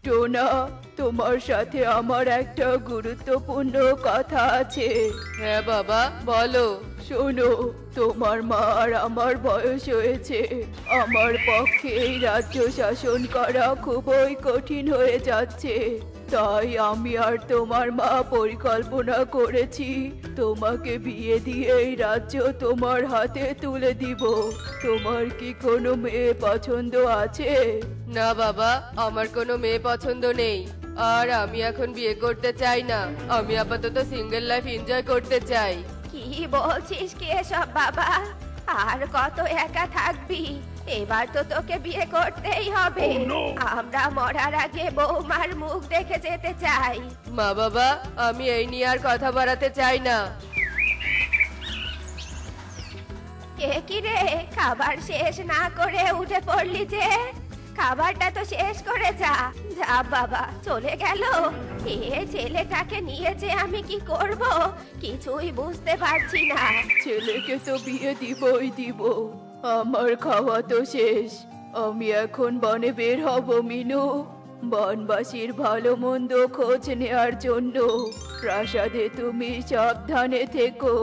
টোনা, তোমার সাথে আমার একটা গুরুত্বপূর্ণ কথা আছে। হ্যাঁ বাবা, বলো। শোনো, তোমার মা আর আমার বয়স হয়েছে। আমার পক্ষে এই রাজ্য শাসন করা খুবই কঠিন হয়ে যাচ্ছে। তাই আমি আর তোমার মা পরিকল্পনা করেছি তোমাকে বিয়ে দিয়ে এই রাজ্য তোমার হাতে তুলে দিব। তোমার কি কোনো মেয়ে পছন্দ আছে? না বাবা, আমার কোনো মেয়ে পছন্দ নেই। আর আমি এখন বিয়ে করতে চাই না। আমি আপাতত সিঙ্গেল লাইফ এনজয় করতে চাই। কি বলছিস কি এসব বাবা? আর কত একা থাকবি? এবার তো তোকে বিয়ে করতেই হবে। আমরা মরার আগে বৌমার মুখ দেখে যেতে চাই। মা বাবা, আমি এই নিয়ে আর কথা বাড়াতে চাই না। কে কি রে, খাবার শেষ না করে উঠে পড়লি যে? খাবারটা তো শেষ করে যা। যা বাবা, চলে গেল। এ ছেলেটাকে নিয়ে যে আমি কি করব কিছুই বুঝতে পারছি না। ছেলেকে তো বিয়ে দিবই দিব। আমার খাওয়া তো শেষ। আমি এখন বনে বের হব মিনু, বনবাসীর ভালো মন্দ খোঁজ নেয়ার জন্য। প্রাসাদে তুমি সাবধানে থেকো।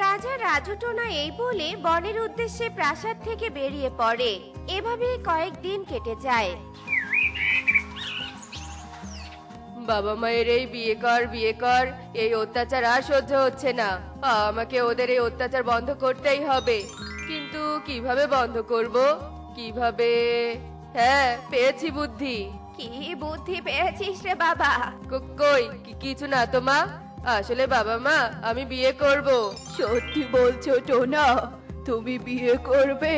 রাজা রাজুটোনা এই বলে বনের উদ্দেশ্যে প্রাসাদ থেকে বেরিয়ে পড়ে। এভাবে কয়েকদিন কেটে যায়। বাবা মায়ের এই বিয়ে কর বিয়ে কর, এই অত্যাচার আর সহ্য হচ্ছে না। আমাকে ওদের এই অত্যাচার বন্ধ করতেই হবে। কিন্তু কিভাবে বন্ধ করব? কিভাবে? হ্যাঁ, পেয়েছি বুদ্ধি। কি বুদ্ধি পেয়েছিস রে বাবা? কই কিছু না তো মা। আসলে বাবা মা, আমি বিয়ে করব। সত্যি বলছো টোনা? তুমি বিয়ে করবে?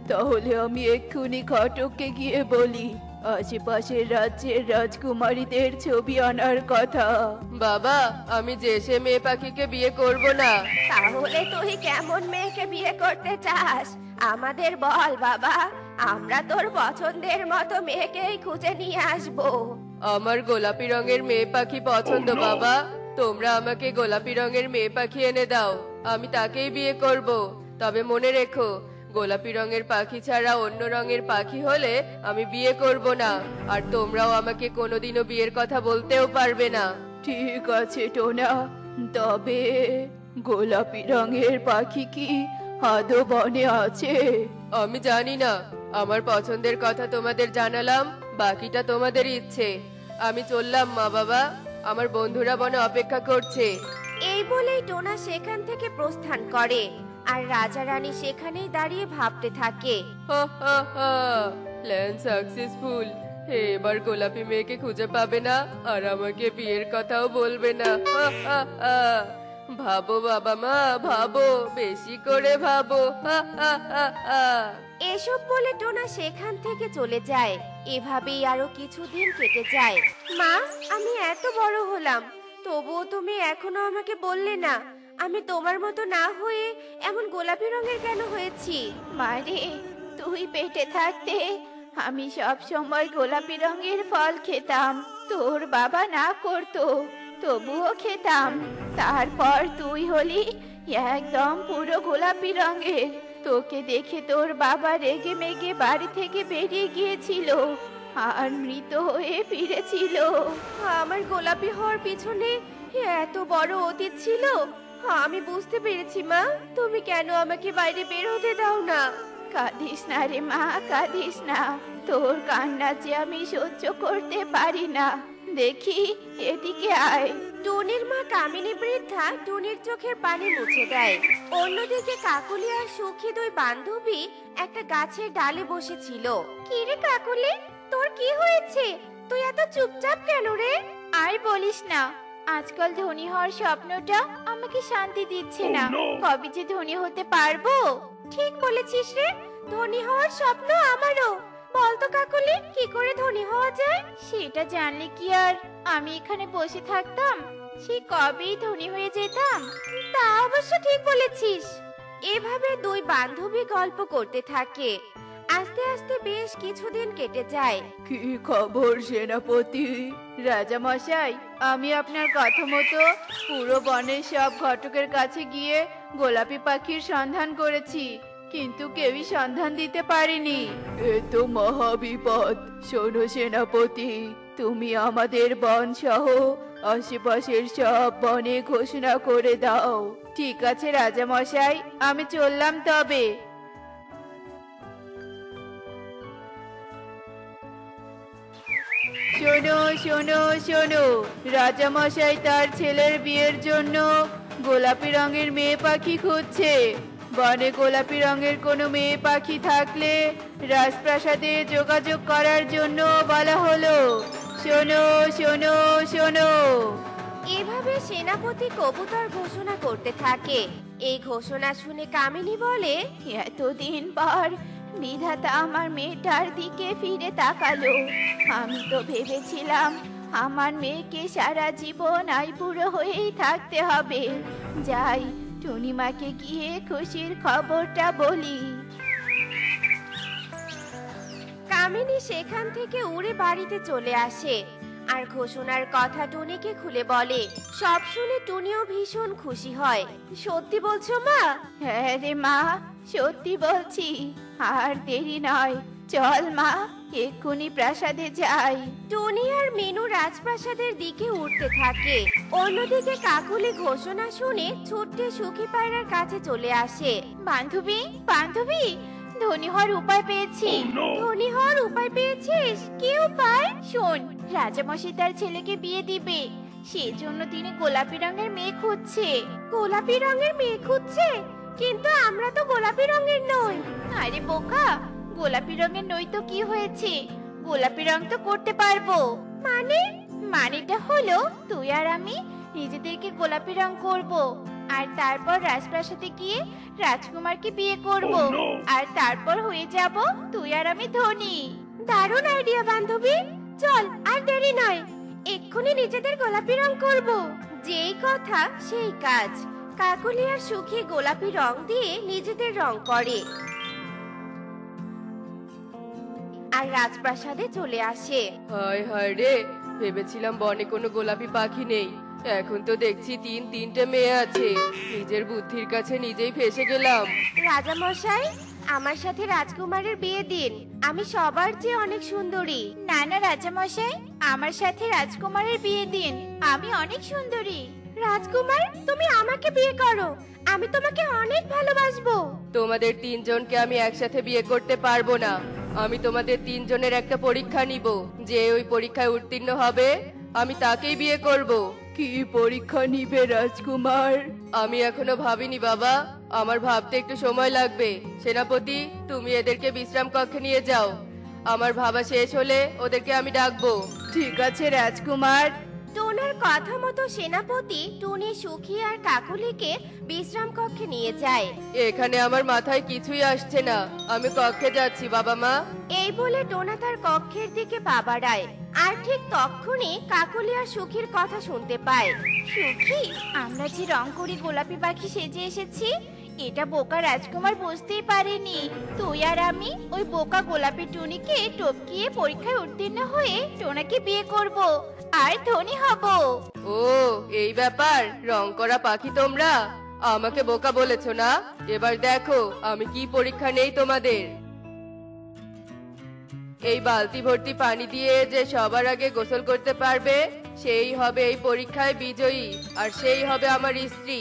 তাহলে আমি এক্ষুনি ঘটককে গিয়ে বলি আশেপাশের রাজ্যের রাজকুমারীদের ছবি আনার কথা। বাবা, আমি যে সে মেয়ে পাখিকে বিয়ে করব না। তাহলে তুই কেমন মেয়েকে বিয়ে করতে চাস আমাদের বল বাবা। আমরা তোর পছন্দের মতো মেয়েকেই খুঁজে নিয়ে আসবো। আমার গোলাপি রঙের মেয়ে পাখি পছন্দ বাবা। তোমরা আমাকে গোলাপি রঙের মেয়ে পাখি এনে দাও, আমি তাকেই বিয়ে করব। তবে মনে রেখো, গোলাপি রঙের পাখি ছাড়া অন্য রঙের পাখি হলে আমি বিয়ে করব না। আর তোমরাও আমাকে কোনোদিনও বিয়ের কথা বলতেও পারবে না। ঠিক আছে টোনা, তবে গোলাপি রঙের পাখি কি আদৌ বনে আছে? আমি জানি না। আমার পছন্দের কথা তোমাদের জানালাম, বাকিটা তোমাদের ইচ্ছে। আমি চললাম মা বাবা, আমার বন্ধুরা বনে অপেক্ষা করছে। এই বলেই টোনা সেখান থেকে প্রস্থান করে। আর রাজা রানী সেখানেই দাঁড়িয়ে ভাবতে থাকে। Plan successful. এবার গোলাপি মেয়েকে খুঁজে পাবে না, আর আমাকে বিয়ের কথাও বলবে না। ভাবো বাবা মা, ভাবো, বেশি করে ভাবো। এসব বলে টোনা সেখান থেকে চলে যায়। এভাবেই আরো কিছুদিন কেটে যায়। মা, আমি এত বড় হলাম, তবুও তুমি এখনো আমাকে বললে না আমি তোমার মতো না হয়ে এমন গোলাপি রঙের কেন হয়েছি? মারে, তুই পেটে থাকতে আমি সব সময় গোলাপি রঙের ফল খেতাম। তোর বাবা না করতো, তবুও খেতাম। তারপর তুই হলি একদম পুরো গোলাপি রঙের। তোকে দেখে তোর বাবা রেগে মেগে বাড়ি থেকে বেরিয়ে গিয়েছিল আর মৃত হয়ে ফিরেছিল। আমার গোলাপি হওয়ার পিছনে এত বড় অতীত ছিল। আমি বুঝতে পেরেছি মা, তুমি কেন আমাকে বাইরে বের হতে দাও না। কাঁদিস না রে মা, কাঁদিস না। তোর কান্না যে আমি সহ্য করতে পারি না। দেখি, এদিকে আয়। টুনির মা কামিনী বৃদ্ধা টুনির চোখের পানি মুছে দেয়। অন্যদিকে কাকুলি আর সুখী দুই বান্ধবী একটা গাছের ডালে বসেছিল। কি রে কাকুলি, তোর কি হয়েছে? তুই এত চুপচাপ কেন রে? আর বলিস না, আজকাল ধনী হওয়ার স্বপ্নটা আমাকে শান্তি দিচ্ছে না। কবে যে ধনী হতে পারবো? ঠিক বলেছিস রে, ধনী হওয়ার স্বপ্ন আমারও। বলতো কাকুলি, কি করে ধনী হওয়া যায়? সেটা জানলে কি আর আমি এখানে বসে থাকতাম? সে কবেই ধনী হয়ে যেতাম। তা অবশ্য ঠিক বলেছিস। এভাবে দুই বান্ধবী গল্প করতে থাকে। আস্তে আস্তে বেশ কিছুদিন কেটে যায়। কি খবর সেনাপতি? রাজা মশাই, আমি আপনার কথা মতো পুরো বনের সব ঘটকের কাছে গিয়ে গোলাপি পাখির সন্ধান করেছি, কিন্তু কেউই সন্ধান দিতে পারেনি। এ তো মহাবিপদ। শোনো সেনাপতি, তুমি আমাদের বন সহ আশেপাশের সব বনে ঘোষণা করে দাও। ঠিক আছে রাজা মশাই, আমি চললাম তবে। শোনো শোনো শোনো, রাজা মশাই তার ছেলের বিয়ের জন্য গোলাপি রঙের মেয়ে পাখি খুঁজছে। বনে গোলাপি রঙের কোনো মেয়ে পাখি থাকলে রাজপ্রাসাদে যোগাযোগ করার জন্য বলা হলো। শোনো শোনো শোনো। এভাবে সেনাপতি কবুতর ঘোষণা করতে থাকে। এই ঘোষণা শুনে কামিনী বলে, এতদিন পর বিধাতা আমার মেয়েটার দিকে ফিরে তাকালো। আমি তো ভেবেছিলাম আমার মেয়েকে সারা জীবন আইবুড়ো হয়েই থাকতে হবে। যাই, টুনিমাকে গিয়ে খুশির খবরটা বলি। কামিনী সেখান থেকে উড়ে বাড়িতে চলে আসে আর ঘোষণার কথা টুনিকে খুলে বলে। সব শুনে টুনিও ভীষণ খুশি হয়। সত্যি বলছো মা? হ্যাঁ রে মা, সত্যি বলছি। আর দেরি নয়, চল মা, এক্ষুনি প্রাসাদে যাই। টুনি আর মিনু রাজপ্রাসাদের দিকে উঠতে থাকে। অন্যদিকে কাকুলি ঘোষণা শুনে ছুটে সুখী পায়রার কাছে চলে আসে। বান্ধবী বান্ধবী, ধনী হওয়ার উপায় পেয়েছি। ধনী হওয়ার উপায় পেয়েছিস? কি উপায়? শোন, রাজামশাই তার ছেলেকে বিয়ে দিবে, সেজন্য তিনি গোলাপি রঙের মেয়ে খুঁজছে। গোলাপি রঙের মেয়ে খুঁজছে? কিন্তু আমরা তো গোলাপি রঙের নই। আরে বোকা, গোলাপি রঙের নই তো কি হয়েছে, গোলাপি রং তো করতে পারবো। মানেটা হলো তুই আর আমি নিজেদেরকে গোলাপি রং করব, আর তারপর রাজপ্রাসাদে গিয়ে রাজকুমারকে বিয়ে করব, আর তারপর হয়ে যাব তুই আর আমি ধনী। দারুণ আইডিয়া বান্ধবী, চল আর দেরি নয়, এক্ষুনি নিজেদের গোলাপি রং করব। যেই কথা সেই কাজ। কাকুলি আর সুখী গোলাপি রং দিয়ে নিজেদের রং করে আর রাজপ্রাসাদে চলে আসে। হায় হায় রে, ভেবেছিলাম বনে কোনো গোলাপি পাখি নেই, এখন তো দেখছি তিনটে মেয়ে আছে। নিজের বুদ্ধির কাছে নিজেই ফেসে গেলাম। রাজা মশাই, আমার সাথে রাজকুমারের বিয়ে দিন। আমি সবার চেয়ে অনেক সুন্দরী। না না রাজামশাই, আমার সাথে রাজকুমারের বিয়ে দিন, আমি অনেক সুন্দরী। রাজকুমার, তুমি আমাকে বিয়ে করো, আমি তোমাকে অনেক ভালোবাসবো। তোমাদের তিনজনকে আমি একসাথে বিয়ে করতে পারবো না। আমি তোমাদের তিনজনের একটা পরীক্ষা নিব, যে ওই পরীক্ষায় উত্তীর্ণ হবে আমি তাকেই বিয়ে করব। কি পরীক্ষা নিবে রাজকুমার? আমি এখনো ভাবিনি বাবা, আমার ভাবতে একটু সময় লাগবে। সেনাপতি, তুমি এদেরকে বিশ্রাম কক্ষে নিয়ে যাও, আমার ভাবা শেষ হলে ওদেরকে আমি ডাকবো। ঠিক আছে রাজকুমার। টোনার কথা মতো সেনাপতি টুনি, সুখী আর কাকুলিকে বিশ্রাম কক্ষে নিয়ে যায়। এখানে আমার মাথায় কিছুই আসছে না, আমি কক্ষে যাচ্ছি বাবা মা। এই বলে টোনা তার কক্ষের দিকে পা বাড়ায়, আর ঠিক তখনই কাকুলি আর সুখীর কথা শুনতে পায়। সুখী, আমরা যে রং করি গোলাপি পাখি সেজে এসেছি, এটা বোকা রাজকুমার বুঝতেই পারেনি। তুই আর আমি ওই বোকা গোলাপি টুনিকে টপকিয়ে পরীক্ষায় উত্তীর্ণ হয়ে টোনাকে বিয়ে করব আর ধনী হব। ও এই ব্যাপার, রং করা পাখি তোমরা আমাকে বোকা বলেছো না? এবার দেখো আমি কি পরীক্ষা নেই তোমাদের। এই বালতি ভর্তি পানি দিয়ে যে সবার আগে গোসল করতে পারবে সেই হবে এই পরীক্ষায় বিজয়ী, আর সেই হবে আমার স্ত্রী,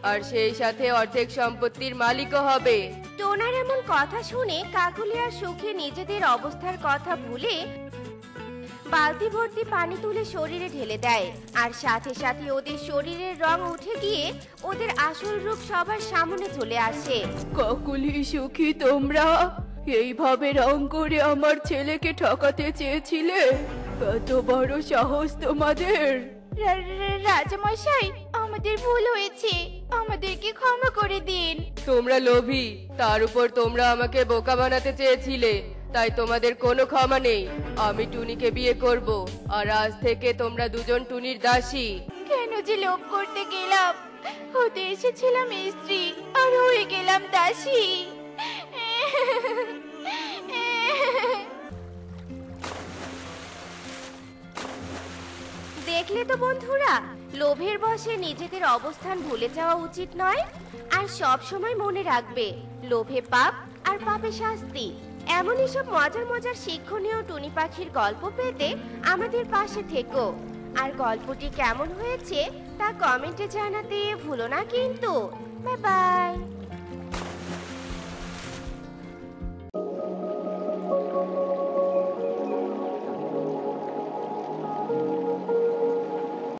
আর সেই সাথে অর্ধেক সম্পত্তির মালিকও হবে। টোনার এমন কথা শুনে কাকুলি আর সুখী নিজেদের অবস্থার কথা ভুলে বালতি ভর্তি পানি তুলে শরীরে ঢেলে দেয়, আর সাথে সাথে ওদের শরীরের রং উঠে গিয়ে ওদের আসল রূপ সবার সামনে চলে আসে। কাকুলি, সুখী, তোমরা এইভাবে রং করে আমার ছেলেকে ঠকাতে চেয়েছিলে? এত বড় সাহস তোমাদের! রাজামশাই, আমাদের ভুল হয়েছে, আমাদেরকে ক্ষমা করে দিন। তোমরা লোভী, তার উপর তোমরা আমাকে বোকা বানাতে চেয়েছিলে, তাই তোমাদের কোনো ক্ষমা নেই। আমি টুনিকে বিয়ে করব, আর আজ থেকে তোমরা দুজন টুনির দাসী। কেন যে লোভ করতে গেলাম, হতে এসেছিলাম স্ত্রী আর হয়ে গেলাম দাসী। দেখলে তো বন্ধুরা, লোভের বশে নিজেদের অবস্থান ভুলে যাওয়া উচিত নয়। আর সব সময় মনে রাখবে, লোভে পাপ আর পাপে শাস্তি। এমনই সব মজার মজার শিক্ষণীয় টুনি পাখির গল্প পেতে আমাদের পাশে থেকো। আর গল্পটি কেমন হয়েছে তা কমেন্টে জানাতে ভুলো না কিন্তু। Bye bye.